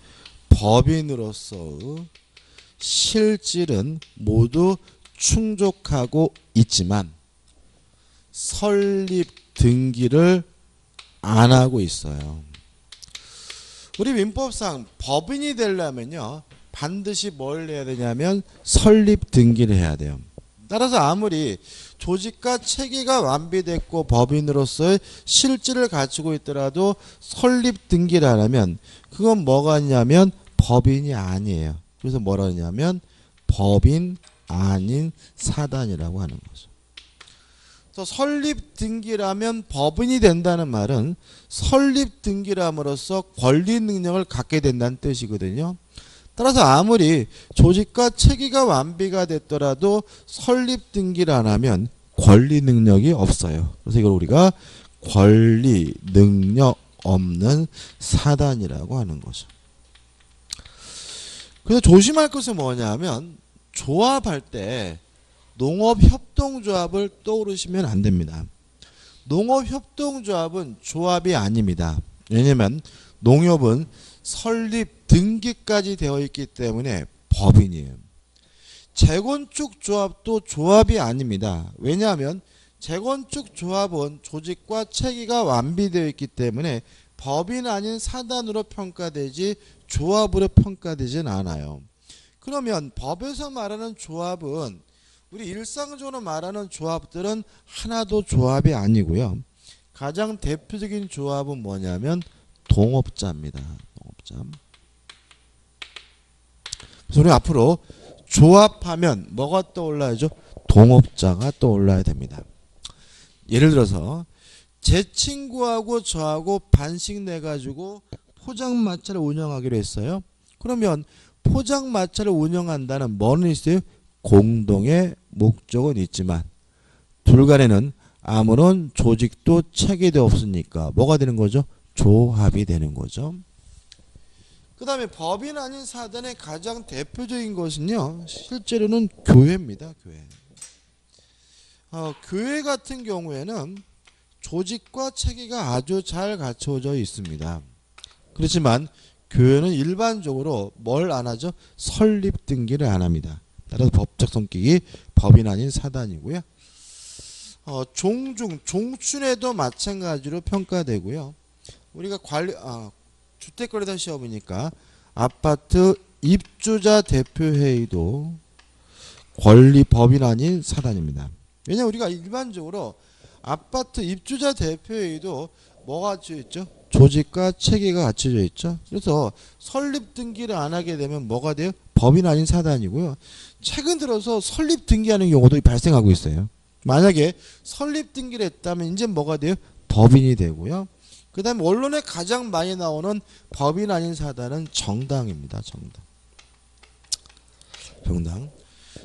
법인으로서의 실질은 모두 충족하고 있지만 설립 등기를 안 하고 있어요. 우리 민법상 법인이 되려면요 반드시 뭘 해야 되냐면 설립 등기를 해야 돼요. 따라서 아무리 조직과 체계가 완비됐고 법인으로서의 실질을 갖추고 있더라도 설립 등기를 안 하면 그건 뭐가 있냐면 법인이 아니에요. 그래서 뭐라 하냐면 법인 아닌 사단이라고 하는 거죠. 그래서 설립 등기라면 법인이 된다는 말은 설립 등기람으로써 권리 능력을 갖게 된다는 뜻이거든요. 따라서 아무리 조직과 체계가 완비가 됐더라도 설립 등기를 안 하면 권리 능력이 없어요. 그래서 이걸 우리가 권리 능력 없는 사단이라고 하는 거죠. 그래서 조심할 것은 뭐냐면 조합할 때 농업협동조합을 떠오르시면 안 됩니다. 농업협동조합은 조합이 아닙니다. 왜냐하면 농협은 설립 등기까지 되어 있기 때문에 법인이에요. 재건축 조합도 조합이 아닙니다. 왜냐하면 재건축 조합은 조직과 체계가 완비되어 있기 때문에 법인 아닌 사단으로 평가되지 조합으로 평가되진 않아요. 그러면 법에서 말하는 조합은 우리 일상적으로 말하는 조합들은 하나도 조합이 아니고요. 가장 대표적인 조합은 뭐냐면 동업자입니다. 동업자. 그래서 우리 앞으로 조합하면 뭐가 떠올라야죠? 동업자가 떠올라야 됩니다. 예를 들어서 제 친구하고 저하고 반씩 내가지고 포장마차를 운영하기로 했어요. 그러면 포장마차를 운영한다는 뭐는 있어요? 공동의 목적은 있지만 둘 간에는 아무런 조직도 체계도 없으니까 뭐가 되는 거죠? 조합이 되는 거죠. 그 다음에 법인 아닌 사단의 가장 대표적인 것은요. 실제로는 교회입니다. 교회. 교회 같은 경우에는 조직과 체계가 아주 잘 갖춰져 있습니다. 그렇지만 교회는 일반적으로 뭘 안 하죠? 설립 등기를 안 합니다. 따라서 법적 성격이 법인 아닌 사단이고요. 종춘에도 마찬가지로 평가되고요. 우리가 주택거래단 시험이니까 아파트 입주자 대표회의도 권리 법인 아닌 사단입니다. 왜냐하면 우리가 일반적으로 아파트 입주자 대표회의도 뭐가 갖춰져 있죠? 조직과 체계가 갖춰져 있죠. 그래서 설립 등기를 안 하게 되면 뭐가 돼요? 법인 아닌 사단이고요. 최근 들어서 설립 등기하는 경우도 발생하고 있어요. 만약에 설립 등기를 했다면 이제 뭐가 돼요? 법인이 되고요. 그 다음에 언론에 가장 많이 나오는 법인 아닌 사단은 정당입니다. 정당.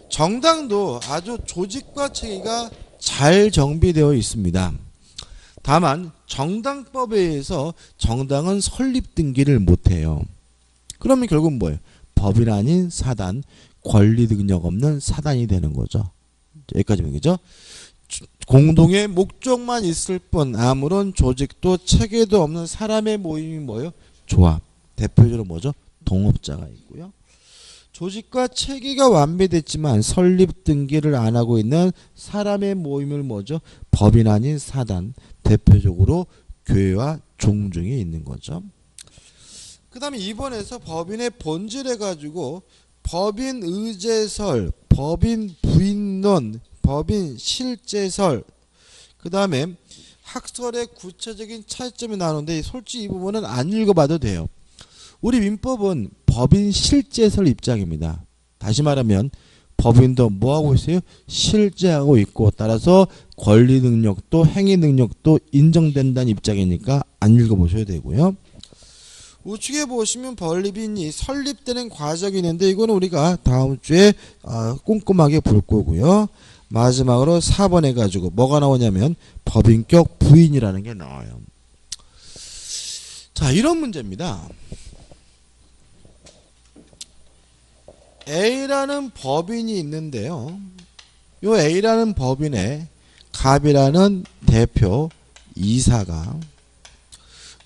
정당도 아주 조직과 체계가 잘 정비되어 있습니다. 다만 정당법에 의해서 정당은 설립 등기를 못해요. 그러면 결국 뭐예요? 법인 아닌 사단, 권리 능력 없는 사단이 되는 거죠. 여기까지면 그죠? 공동의 목적만 있을 뿐 아무런 조직도 체계도 없는 사람의 모임이 뭐예요? 조합. 대표적으로 뭐죠? 동업자가 있고요. 조직과 체계가 완비됐지만 설립 등기를 안 하고 있는 사람의 모임을 뭐죠? 법인 아닌 사단. 대표적으로 교회와 종중이 있는 거죠. 그 다음에 2번에서 법인의 본질에 가지고 법인 의제설, 법인 부인론, 법인 실제설, 그 다음에 학설의 구체적인 차이점이 나오는데 솔직히 이 부분은 안 읽어봐도 돼요. 우리 민법은 법인 실제설 입장입니다. 다시 말하면 법인도 뭐하고 있어요? 실제하고 있고 따라서 권리 능력도 행위 능력도 인정된다는 입장이니까 안 읽어보셔야 되고요. 우측에 보시면 법인이 설립되는 과정이 있는데 이거는 우리가 다음 주에 꼼꼼하게 볼 거고요. 마지막으로 4번 해가지고 뭐가 나오냐면 법인격 부인이라는 게 나와요. 자, 이런 문제입니다. A라는 법인이 있는데요. 요 A라는 법인에 갑이라는 대표 이사가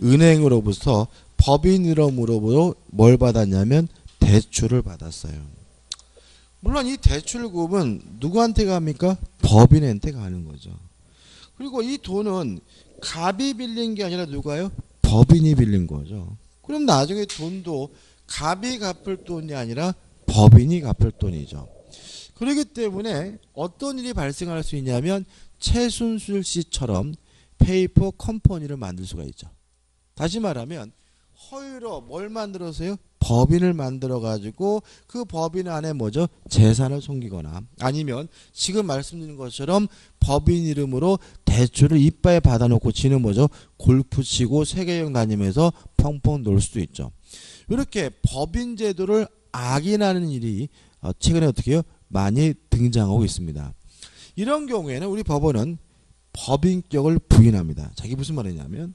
은행으로부터 법인 이름으로 뭘 받았냐면 대출을 받았어요. 물론 이 대출금은 누구한테 갑니까? 법인한테 가는 거죠. 그리고 이 돈은 갑이 빌린 게 아니라 누가요? 법인이 빌린 거죠. 그럼 나중에 돈도 갑이 갚을 돈이 아니라 법인이 갚을 돈이죠. 그렇기 때문에 어떤 일이 발생할 수 있냐면 최순실 씨처럼 페이퍼 컴퍼니를 만들 수가 있죠. 다시 말하면 허위로 뭘 만들어서요? 법인을 만들어 가지고 그 법인 안에 뭐죠? 재산을 숨기거나 아니면 지금 말씀드린 것처럼 법인 이름으로 대출을 이빠에 받아놓고 지는 뭐죠? 골프 치고 세계 여행 다니면서 펑펑 놀 수도 있죠. 이렇게 법인 제도를 악인하는 일이 최근에 어떻게 해요? 많이 등장하고 있습니다. 이런 경우에는 우리 법원은 법인격을 부인합니다. 자기 무슨 말이냐면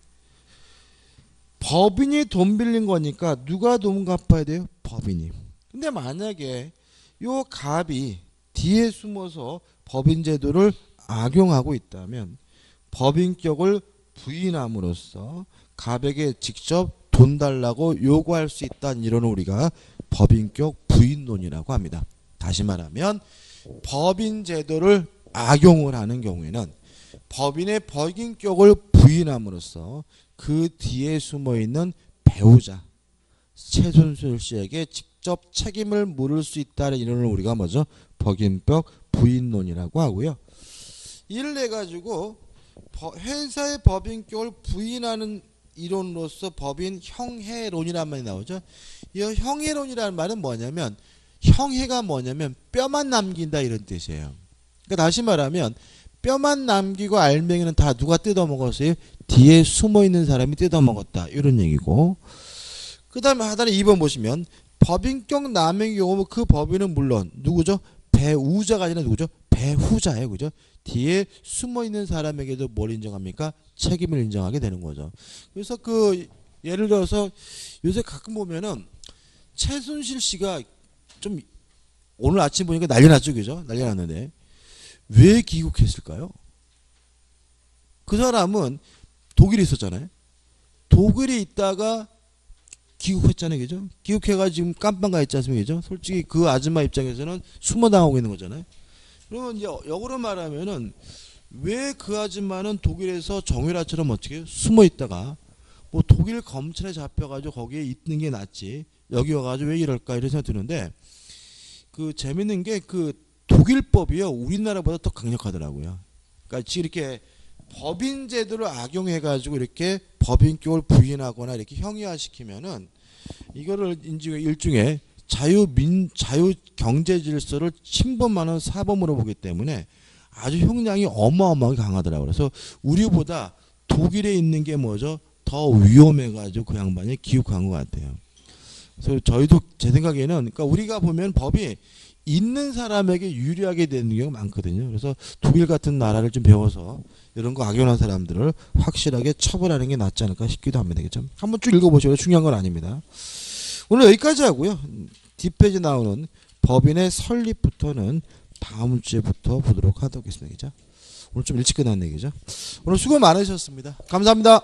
법인이 돈 빌린 거니까 누가 돈 갚아야 돼요? 법인이. 근데 만약에 요 갑이 뒤에 숨어서 법인 제도를 악용하고 있다면 법인격을 부인함으로써 갑에게 직접 돈 달라고 요구할 수 있다는 이론을 우리가 법인격 부인론이라고 합니다. 다시 말하면 법인 제도를 악용을 하는 경우에는 법인의 법인격을 부인함으로써 그 뒤에 숨어있는 배우자 최순실 씨에게 직접 책임을 물을 수 있다는 이론을 우리가 뭐죠? 법인격 부인론이라고 하고요. 이를 내 가지고 회사의 법인격을 부인하는 이론으로서 법인 형해론이라는 말이 나오죠. 이 형해론이라는 말은 뭐냐면 형해가 뭐냐면 뼈만 남긴다 이런 뜻이에요. 그러니까 다시 말하면 뼈만 남기고 알맹이는 다 누가 뜯어먹었어요? 뒤에 숨어있는 사람이 뜯어먹었다 이런 얘기고, 그 다음에 하단에 2번 보시면 법인격 남용의 경우 그 법인은 물론 누구죠? 배우자가 아니라 누구죠? 배후자예요. 그죠? 뒤에 숨어있는 사람에게도 뭘 인정합니까? 책임을 인정하게 되는 거죠. 그래서 예를 들어서 요새 가끔 보면은 최순실 씨가 좀 오늘 아침 보니까 난리 났죠. 그죠? 난리 났는데 왜 귀국했을까요? 그 사람은 독일에 있었잖아요. 독일에 있다가 귀국했잖아요. 그죠? 귀국해가지고 지금 깜빵 가 있지 않습니까? 그죠? 솔직히 그 아줌마 입장에서는 숨어당하고 있는 거잖아요. 그러면 이제 역으로 말하면은 왜 그 아줌마는 독일에서 정유라처럼 어떻게 숨어 있다가 뭐 독일 검찰에 잡혀가지고 거기에 있는 게 낫지 여기 와가지고 왜 이럴까 이런 생각 드는데, 그 재밌는 게 그 독일법이요 우리나라보다 더 강력하더라고요. 그러니까 지금 이렇게 법인 제도를 악용해가지고 이렇게 법인격을 부인하거나 이렇게 형이화시키면은 이거를 일종의 자유 경제 질서를 침범하는 사범으로 보기 때문에 아주 형량이 어마어마하게 강하더라고요. 그래서 우리보다 독일에 있는 게 뭐죠? 더 위험해가지고 그 양반이 귀국한 것 같아요. 그래서 저희도 제 생각에는 그러니까 우리가 보면 법이 있는 사람에게 유리하게 되는 경우가 많거든요. 그래서 독일 같은 나라를 좀 배워서 이런 거 악용한 사람들을 확실하게 처벌하는 게 낫지 않을까 싶기도 합니다. 그렇죠? 한번 쭉 읽어보시고 중요한 건 아닙니다. 오늘 여기까지 하고요. 뒷페이지 나오는 법인의 설립부터는 다음 주에부터 보도록 하겠습니다. 그렇죠? 오늘 좀 일찍 끝났네. 그죠? 오늘 수고 많으셨습니다. 감사합니다.